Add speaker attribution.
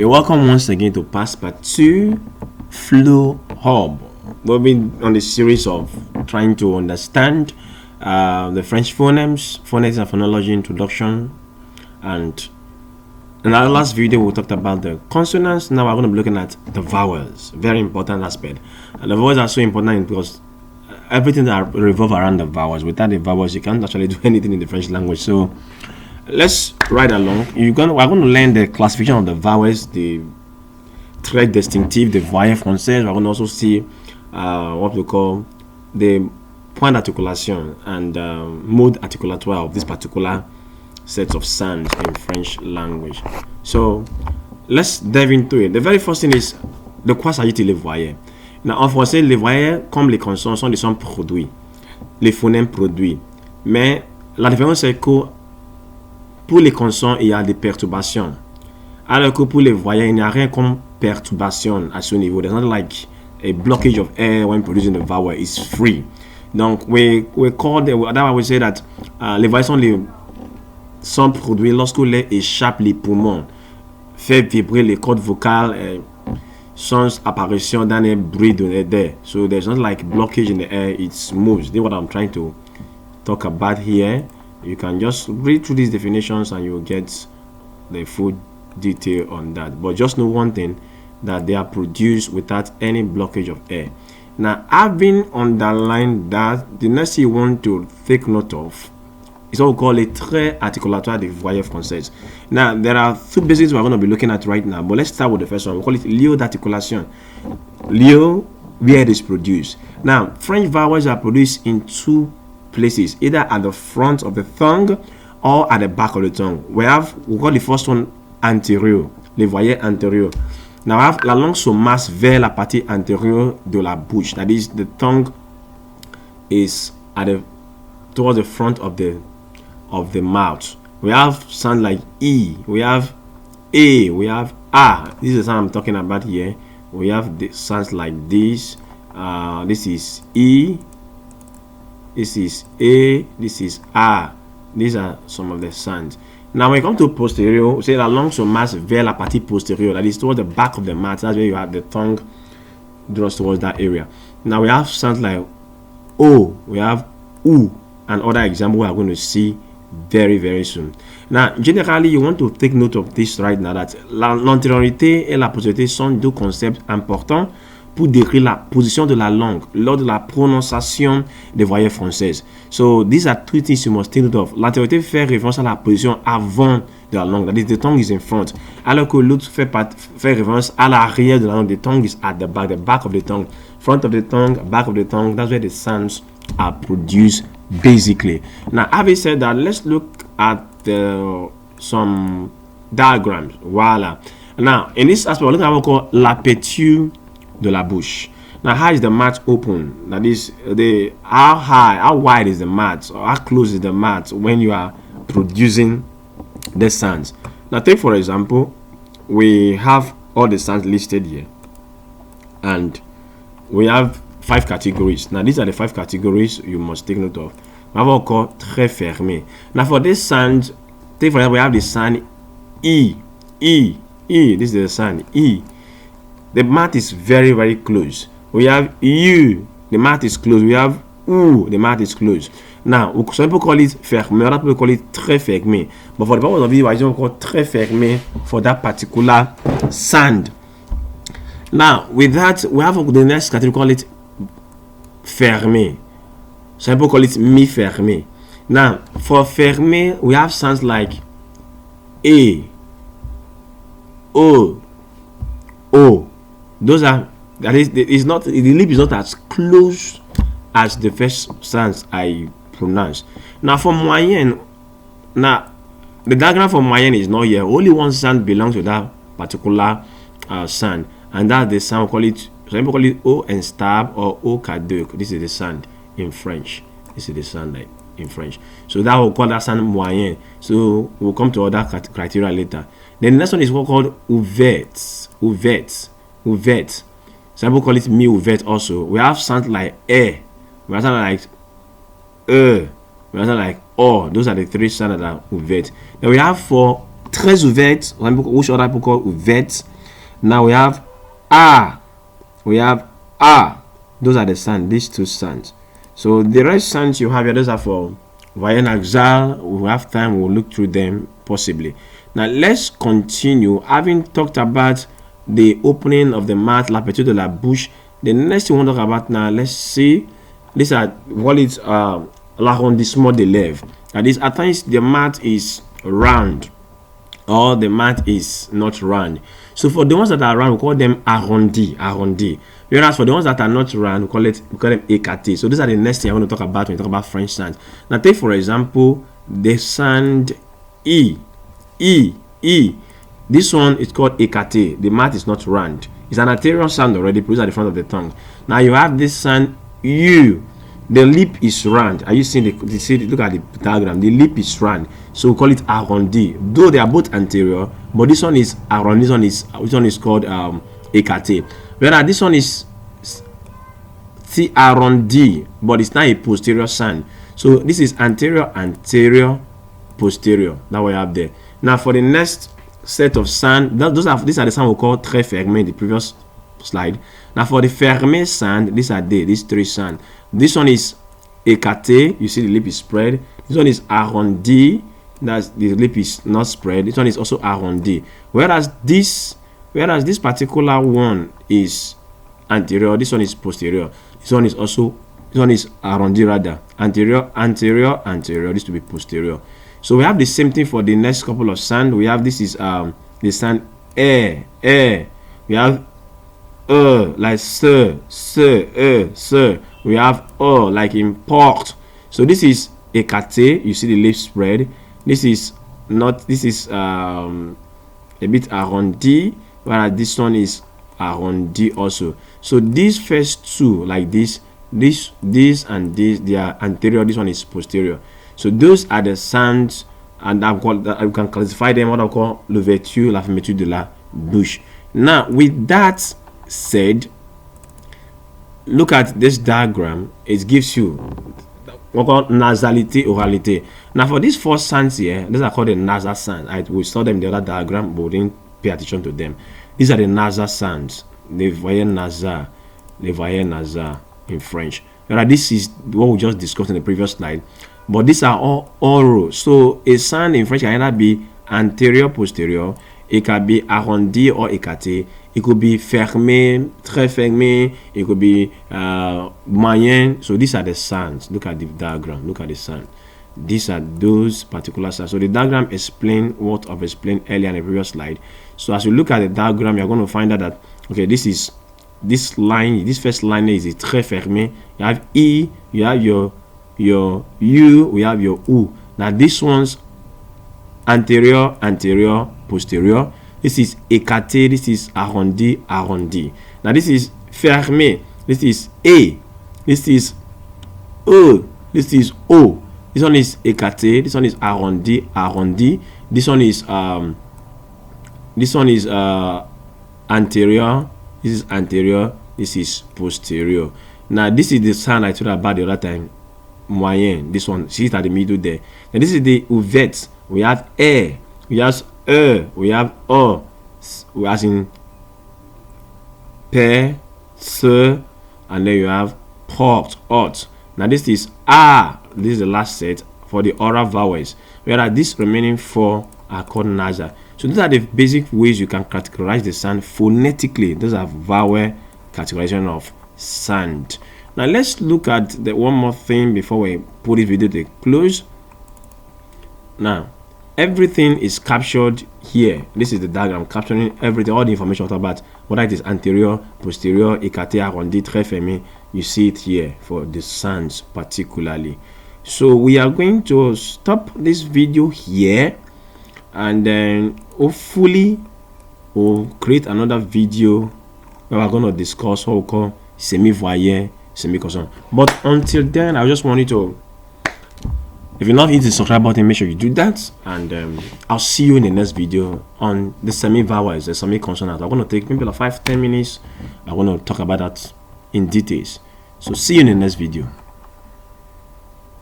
Speaker 1: You're welcome once again to Pass Part 2 Flow Hub. We've been on the series of trying to understand the French phonemes, phonetics and phonology introduction. And in our last video, we talked about the consonants. Now we're going to be looking at the vowels, very important aspect. And the vowels are so important because everything that revolves around the vowels. Without the vowels, you can't actually do anything in the French language. So let's ride along. We're going to learn the classification of the vowels, the traits distinctive, the voyelles françaises. We're going to also see what we call the point d'articulation and mode articulatoire of this particular set of sounds in French language. So let's dive into it. The very first thing is de quoi s'agit-il les voyelles? Now, en français, les voyelles, comme les consonnes, sont des sons produits, les phonèmes produits. Mais la différence c'est que pour les consonnes, il y a des perturbations. Alors que pour les voyelles, il n'y a rien comme perturbation à ce niveau. There's not like a blockage of air when producing the vowel. It's free. Donc, we call that's why we say that les voyelles sont produits lorsque l'air échappe les poumons, fait vibrer les cordes vocales, sans apparition d'un air bruit d'air. So there's not like blockage in the air, it moves. This is what I'm trying to talk about here. You can just read through these definitions and you'll get the full detail on that. But just know one thing, that they are produced without any blockage of air. Now, having underlined that, the next thing you want to take note of is what we call a trait articulatoire des voyelles françaises. Now, there are two basics we're going to be looking at right now, but let's start with the first one. We call it lieu d'articulation. Lieu, where it is produced. Now, French vowels are produced in two places, either at the front of the tongue or at the back of the tongue. We call the first one antérieur, les voyelles antérieurs. Now we have la langue se masse vers la partie antérieure de la bouche. That is, the tongue is towards the front of the mouth. We have sound like E, we have A, we have A. This is the sound I'm talking about here. We have the sounds like this. This is E. This is A, this is A. These are some of the sounds. Now, when you come to posterior, we say la langue se masse vers la partie postérieure. That is towards the back of the mouth. That's where you have the tongue draws towards that area. Now, we have sounds like O, we have U, and other examples we are going to see very, very soon. Now, generally, you want to take note of this right now, that l'antériorité et la postériorité sont deux concepts importants pour décrire la position de la langue lors de la prononciation des voyelles françaises. So these are two things you must take note of. L'antériorité fait référence à la position avant de la langue, that is, the tongue is in front, alors que l'autre fait référence à l'arrière de la langue. The tongue is at the back of the tongue, front of the tongue, back of the tongue. That's where the sounds are produced basically. Now, having said that, let's look at some diagrams. Voila. Now, in this aspect, we're looking at what we call l'aperture de la bouche. Now, how is the mouth open? That is, how wide is the mouth, or how close is the mouth when you are producing the sounds? Now, take for example, we have all the sounds listed here, and we have 5 categories. Now, these are the 5 categories you must take note of. We have what we call très fermé. Now, for this sound, take for example, we have the sound E. This is the sound E. The mouth is very, very close. We have U, the mouth is closed. We have U, the mouth is closed. Now, some people call it fermé, other people call it très fermé. But for the purpose of video, I just call très fermé for that particular sound. Now, with that, we have the next category, call it fermé. Some people call it mi-fermé. Now, for fermé, we have sounds like A, O, O. Those are, that is, the lip is not as close as the first sounds I pronounce. Now, for moyenne, now the diagram for moyenne is not here. Only one sound belongs to that particular sound, and that's the sound. Some people call it O and stab or O caduc. This is the sound in French. This is the sound like in French. So that will call that sound moyenne. So we'll come to other criteria later. Then the next one is what called ouverte. Some people call it mi-ouverte also. We have sounds like we have sounds like we have sounds like O. Those are the 3 sounds that are ouverte. Then we have for très ouverte, which other people call ouverte. Now we have A. We have A. Those are the sounds, these two sounds. So the rest sounds you have here, those are for voyelle nasal. We have time, we'll look through them possibly. Now let's continue. Having talked about the opening of the mouth, l'aperture de la bouche, the next thing we want to talk about now, let's see. These are what is l'arrondissement des lèvres. That is, at times the mouth is round or the mouth is not round. So for the ones that are round, we call them arrondi. Whereas for the ones that are not round, we call them écarté. So these are the next thing I want to talk about when we talk about French sounds. Now take for example the sound E. This one is called écarté. The mouth is not round. It's an anterior sound already produced at the front of the tongue. Now you have this sound U. The lip is round. Are you seeing look at the diagram? The lip is round. So we call it arrondi. Though they are both anterior, but this one is arrondi. This one is called écarté. Whereas this one is arrondi, but it's not a posterior sound. So this is anterior, posterior. That we have there. Now for the next set of sound, these are the sound we call très fermé in the previous slide. Now for the fermé sound, these three sounds. This one is écarté, you see the lip is spread. This one is arrondi, that's the lip is not spread. This one is also arrondi. Whereas this particular one is anterior, this one is posterior. This one is arrondi rather. Anterior, this to be posterior. So we have the same thing for the next couple of sound. We have this is the sound air. We have like sir. We have like in porte. So this is écarté. You see the lips spread. This is a bit arrondi, whereas this one is arrondi also. So these first two, like this and this, they are anterior. This one is posterior. So those are the sounds, and you can classify them what I call l'ouverture, la fermeture de la bouche. Now, with that said, look at this diagram. It gives you what called nasalité, oralité. Now, for these four sounds here, these are called the nasal sounds. We saw them in the other diagram, but we didn't pay attention to them. These are the nasal sounds, les voyelles nasales in French. Now, this is what we just discussed in the previous slide. But these are all oral. So a sound in French can either be anterior, posterior. It can be arrondi or écarté. It could be fermé, très fermé. It could be moyen. So these are the sounds. Look at the diagram. Look at the sound. These are those particular sounds. So the diagram explains what I've explained earlier in the previous slide. So as you look at the diagram, you're going to find out that okay, this first line is très fermé. You have E. You have your U, we have your U. Now this one's anterior, posterior. This is écarté, this is arrondi. Now this is fermé, this is A, this is E, this is O. This one is écarté, this one is arrondi. This one is anterior, this is anterior, this is posterior. Now this is the sound I told you about the other time. Moyen, this one, see it at the middle there. And this is the ouverte. We have air, we have we have o, we have in pair, se, and then you have porte, ot. Now this is a. This is the last set for the oral vowels. Whereas these remaining four are called nasal. So these are the basic ways you can categorize the sound phonetically. Those are vowel categorization of sound. Now let's look at the one more thing before we put this video to close. Now everything is captured here. This is the diagram capturing everything, all the information about whether it is anterior, posterior, écarté, arrondi, très fermé. You see it here for the sounds particularly. So we are going to stop this video here, and then hopefully we'll create another video where we're going to discuss what we call semi-voyelle, semi-consonant. But until then, I just want you to, if you're not hitting the subscribe button, make sure you do that, and I'll see you in the next video on the semi-vowels, the semi-consonant. I'm going to take maybe like 5-10 minutes. I want to talk about that in details. So see you in the next video.